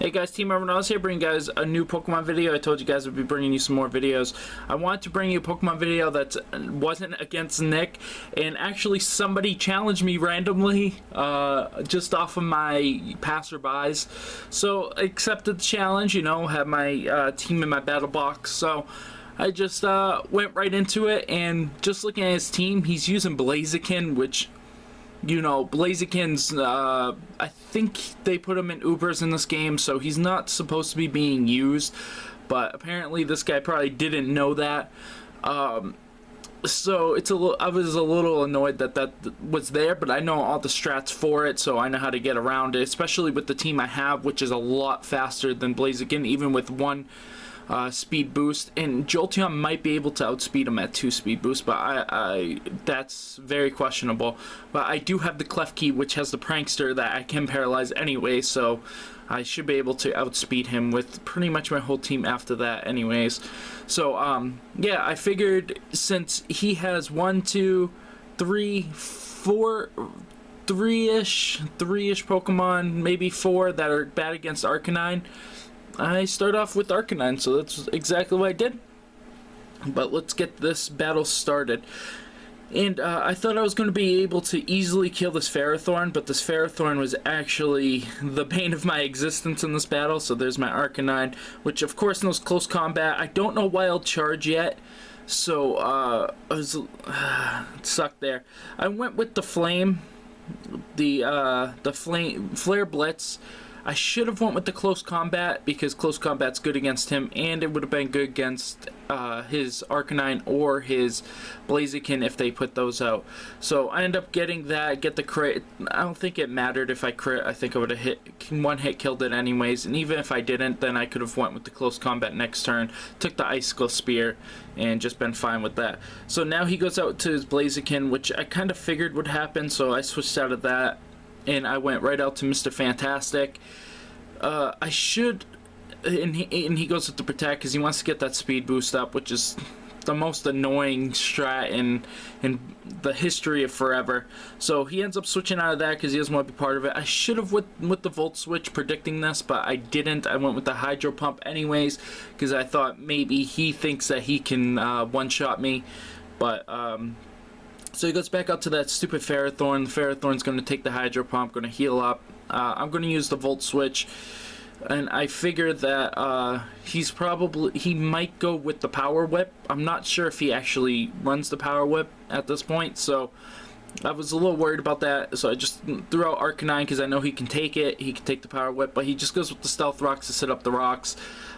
Hey guys, Team Urban here, bringing you guys a new Pokemon video. I told you guys I'd be bringing you some more videos. I wanted to bring you a Pokemon video that wasn't against Nick, and actually somebody challenged me randomly, just off of my passerbys. So I accepted the challenge, you know, had my team in my battle box. So I just went right into it, and just looking at his team, he's using Blaziken, which, you know, Blaziken's, I think they put him in Ubers in this game, so he's not supposed to be being used, but apparently this guy probably didn't know that. So it's I was a little annoyed that that was there, but I know all the strats for it, so I know how to get around it, especially with the team I have, which is a lot faster than Blaziken, even with one speed boost, and Jolteon might be able to outspeed him at 2 speed boost, but that's very questionable. But I do have the Klefki, which has the Prankster that I can paralyze anyway, so I should be able to outspeed him with pretty much my whole team after that anyways. So yeah, I figured since he has 1, 2, 3, 4, 3-ish Pokemon, maybe 4 that are bad against Arcanine, I start off with Arcanine, so that's exactly what I did. But let's get this battle started. And I thought I was going to be able to easily kill this Ferrothorn, but this Ferrothorn was actually the bane of my existence in this battle. So there's my Arcanine, which of course knows close combat. I don't know Wild Charge yet, so it sucked there. I went with the Flame, the Flare Blitz. I should have went with the close combat because close combat's good against him, and it would have been good against his Arcanine or his Blaziken if they put those out. So I end up getting that, get the crit. I don't think it mattered if I crit. I think I would have hit one hit, killed it anyways. And even if I didn't, then I could have went with the close combat next turn, took the Icicle Spear, and just been fine with that. So now he goes out to his Blaziken, which I kind of figured would happen, so I switched out of that, and I went right out to Mr. Fantastic. I should, and he goes with the Protect because he wants to get that speed boost up, which is the most annoying strat in the history of forever. So he ends up switching out of that because he doesn't want to be part of it. I should have with the Volt Switch predicting this, but I didn't. I went with the Hydro Pump anyways because I thought maybe he thinks that he can one-shot me, but so he goes back out to that stupid Ferrothorn. The Ferrothorn's going to take the Hydro Pump, going to heal up. I'm going to use the Volt Switch, and I figure that he might go with the Power Whip. I'm not sure if he actually runs the Power Whip at this point, so I was a little worried about that. So I just threw out Arcanine because I know he can take it. He can take the Power Whip, but he just goes with the Stealth Rocks to set up the rocks.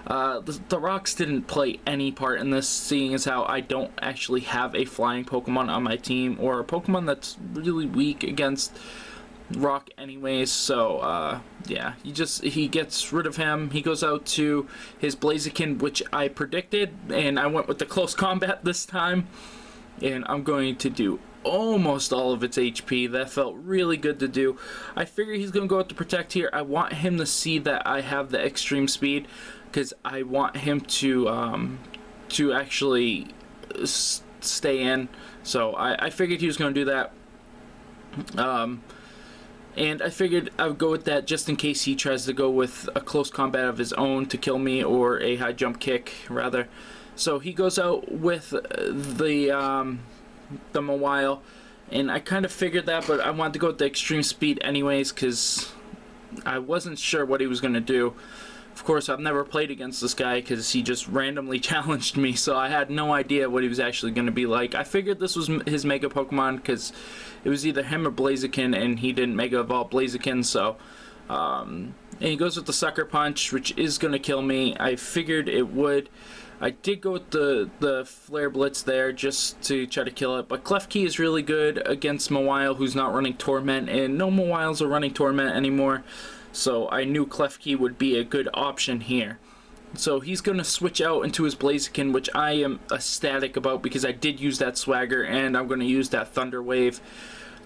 The rocks didn't play any part in this, seeing as how I don't actually have a flying Pokemon on my team, or a Pokemon that's really weak against rock anyways. So yeah, he gets rid of him. He goes out to his Blaziken, which I predicted, and I went with the close combat this time, and I'm going to do almost all of its HP. That felt really good to do. I figure he's gonna go with the Protect here. I want him to see that I have the extreme speed, because I want him to actually stay in. So I figured he was going to do that. And I figured I would go with that just in case he tries to go with a close combat of his own to kill me, or a high jump kick rather. So he goes out with the Mawile, and I kind of figured that, but I wanted to go with the extreme speed anyways because I wasn't sure what he was going to do. Of course, I've never played against this guy because he just randomly challenged me, so I had no idea what he was actually going to be like. I figured this was his Mega Pokemon because it was either him or Blaziken, and he didn't Mega Evolve Blaziken, so... and he goes with the Sucker Punch, which is going to kill me. I figured it would. I did go with the Flare Blitz there just to try to kill it, but Klefki is really good against Mawile, who's not running Torment, and no Mawiles are running Torment anymore. So I knew Klefki would be a good option here. So he's going to switch out into his Blaziken, which I am ecstatic about because I did use that Swagger, and I'm going to use that Thunder Wave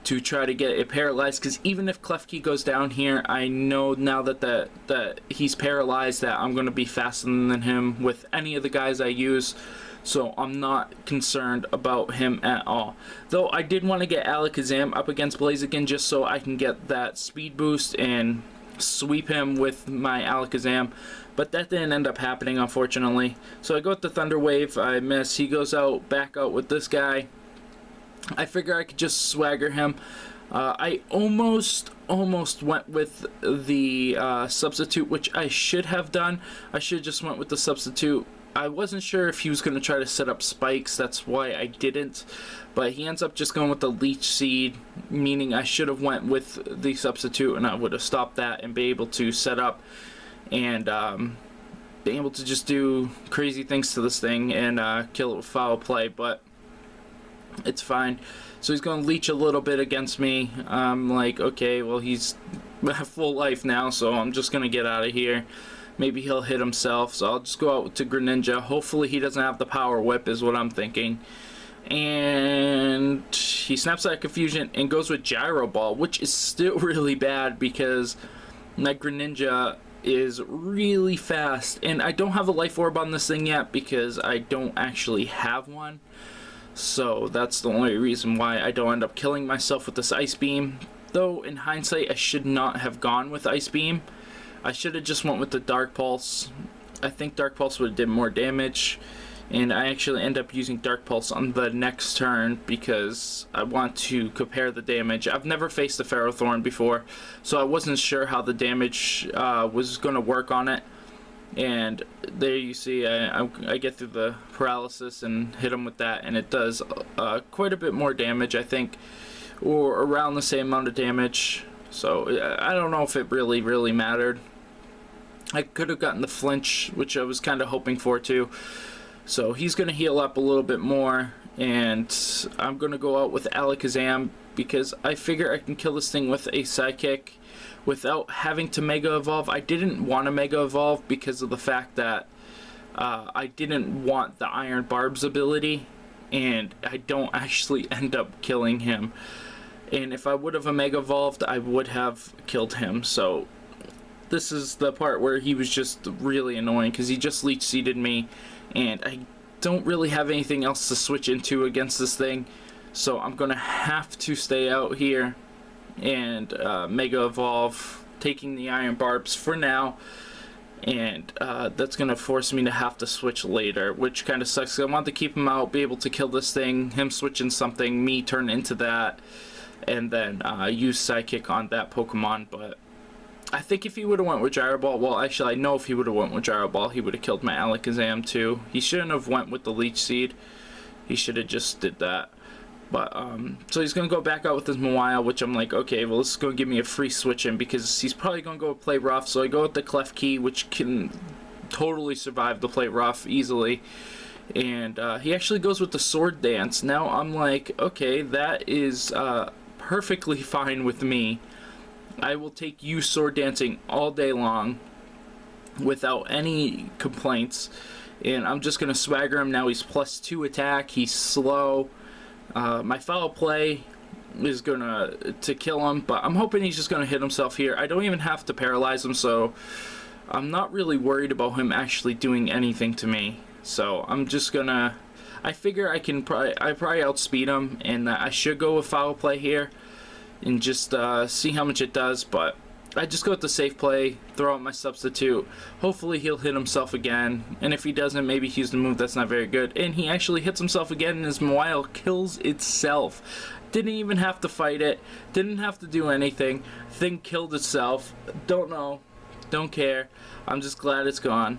to try to get it paralyzed, because even if Klefki goes down here, I know now that he's paralyzed that I'm going to be faster than him with any of the guys I use. So I'm not concerned about him at all. Though I did want to get Alakazam up against Blaziken just so I can get that speed boost and sweep him with my Alakazam, but that didn't end up happening, unfortunately. So I go with the Thunder Wave, I miss. He goes back out with this guy. I figure I could just swagger him. I almost went with the substitute, which I should have done. I should have just went with the substitute. I wasn't sure if he was going to try to set up spikes, that's why I didn't. But he ends up just going with the Leech Seed, meaning I should have went with the substitute, and I would have stopped that and be able to set up and be able to just do crazy things to this thing and kill it with foul play. But it's fine. So he's going to leech a little bit against me. I'm like, okay, well, he's full life now, so I'm just going to get out of here. Maybe he'll hit himself, so I'll just go out to Greninja. Hopefully he doesn't have the Power Whip is what I'm thinking. And he snaps out of confusion and goes with Gyro Ball, which is still really bad because my Greninja is really fast. And I don't have a Life Orb on this thing yet because I don't actually have one. So that's the only reason why I don't end up killing myself with this Ice Beam. Though in hindsight I should not have gone with Ice Beam. I should have just went with the Dark Pulse. I think Dark Pulse would have did more damage, and I actually end up using Dark Pulse on the next turn because I want to compare the damage. I've never faced a Ferrothorn before, so I wasn't sure how the damage was going to work on it. And there you see I get through the paralysis and hit him with that, and it does quite a bit more damage, I think, or around the same amount of damage. So I don't know if it really mattered. I could have gotten the flinch, which I was kind of hoping for too. So he's going to heal up a little bit more, and I'm going to go out with Alakazam because I figure I can kill this thing with a Psychic without having to Mega Evolve. I didn't want to Mega Evolve because of the fact that I didn't want the Iron Barb's ability, and I don't actually end up killing him. And if I would have Mega Evolved, I would have killed him. So this is the part where he was just really annoying because he just Leech Seeded me, and I don't really have anything else to switch into against this thing. So I'm going to have to stay out here and Mega Evolve, taking the Iron Barbs for now. And that's going to force me to have to switch later, which kind of sucks. I want to keep him out, be able to kill this thing, him switching something, me turn into that, and then use Psychic on that Pokemon. But I think if he would have went with Gyro Ball, well, actually I know if he would have went with Gyro Ball, he would have killed my Alakazam too. He shouldn't have went with the Leech Seed. He should have just did that. But so he's gonna go back out with his Mawile, which I'm like, okay, well, this is gonna give me a free switch in because he's probably gonna go play rough. So I go with the Clef Key, which can totally survive the play rough easily. And he actually goes with the Sword Dance. Now I'm like, okay, that is perfectly fine with me. I will take you Sword Dancing all day long without any complaints. And I'm just gonna swagger him. Now he's +2 attack. He's slow. My Foul Play is gonna to kill him, but I'm hoping he's just gonna hit himself here. I don't even have to paralyze him, so I'm not really worried about him actually doing anything to me. So I'm just gonna, I figure I probably outspeed him, and I should go with Foul Play here and just see how much it does. But I just go with the safe play, throw out my substitute. Hopefully he'll hit himself again, and if he doesn't, maybe he's the move that's not very good. And he actually hits himself again, and his Mawile kills itself. Didn't even have to fight it, didn't have to do anything. Thing killed itself. Don't know, don't care. I'm just glad it's gone.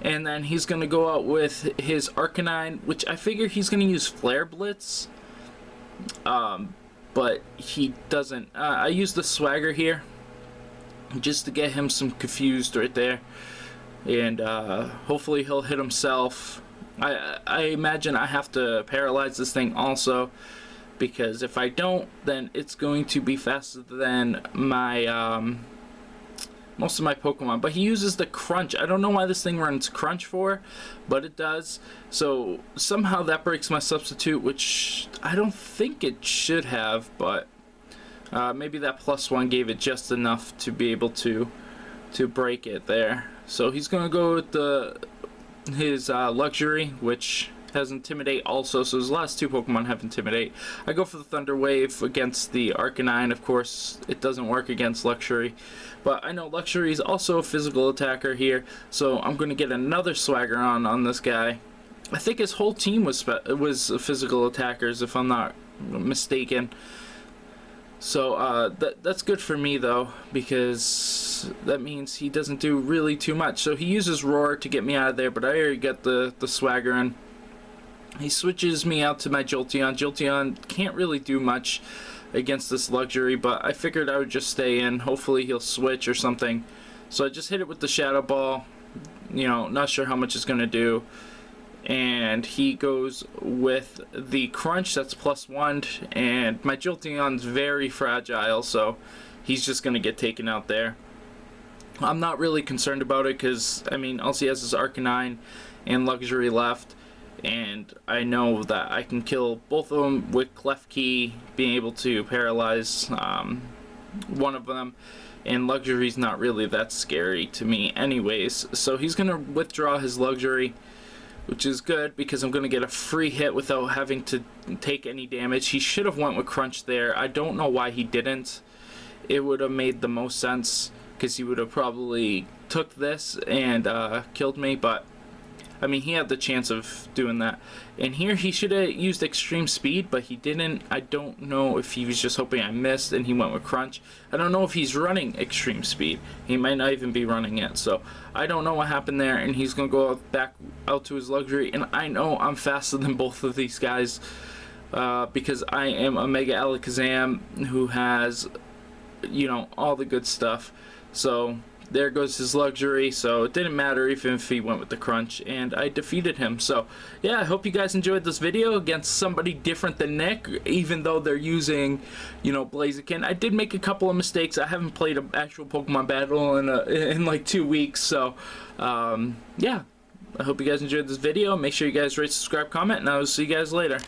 And then he's gonna go out with his Arcanine, which I figure he's gonna use Flare Blitz. But he doesn't. I use the Swagger here, just to get him some confused right there, and hopefully he'll hit himself. I imagine I have to paralyze this thing also, because if I don't, then it's going to be faster than my most of my Pokemon. But he uses the Crunch. I don't know why this thing runs Crunch for, but it does. So somehow that breaks my substitute, which I don't think it should have, but maybe that +1 gave it just enough to be able to break it there. So he's gonna go with his Luxury, which has Intimidate also, so his last two Pokemon have Intimidate. I go for the Thunder Wave against the Arcanine. Of course, it doesn't work against Luxury, but I know Luxury is also a physical attacker here, so I'm going to get another Swagger on this guy. I think his whole team was physical attackers, if I'm not mistaken. So that's good for me though, because that means he doesn't do really too much. So he uses Roar to get me out of there, but I already get the Swagger in. He switches me out to my Jolteon. Jolteon can't really do much against this Luxury, but I figured I would just stay in. Hopefully he'll switch or something. So I just hit it with the Shadow Ball. You know, not sure how much it's going to do. And he goes with the Crunch, that's +1, and my Jolteon's very fragile, so he's just going to get taken out there. I'm not really concerned about it because, I mean, all he has is Arcanine and Luxury left, and I know that I can kill both of them with Clef Key, being able to paralyze one of them, and Luxury's not really that scary to me anyways. So he's going to withdraw his Luxury, which is good because I'm going to get a free hit without having to take any damage. He should have went with Crunch there. I don't know why he didn't. It would have made the most sense because he would have probably took this and killed me, but I mean, he had the chance of doing that. And here he should have used Extreme Speed, but he didn't. I don't know if he was just hoping I missed and he went with Crunch. I don't know if he's running Extreme Speed. He might not even be running it. So I don't know what happened there, and he's going to go back out to his Luxury. And I know I'm faster than both of these guys because I am a Mega Alakazam who has, you know, all the good stuff. So there goes his Luxury, so it didn't matter even if he went with the Crunch, and I defeated him. So yeah, I hope you guys enjoyed this video against somebody different than Nick, even though they're using, you know, Blaziken. I did make a couple of mistakes. I haven't played an actual Pokemon battle in like 2 weeks, so yeah, I hope you guys enjoyed this video. Make sure you guys rate, subscribe, comment, and I will see you guys later.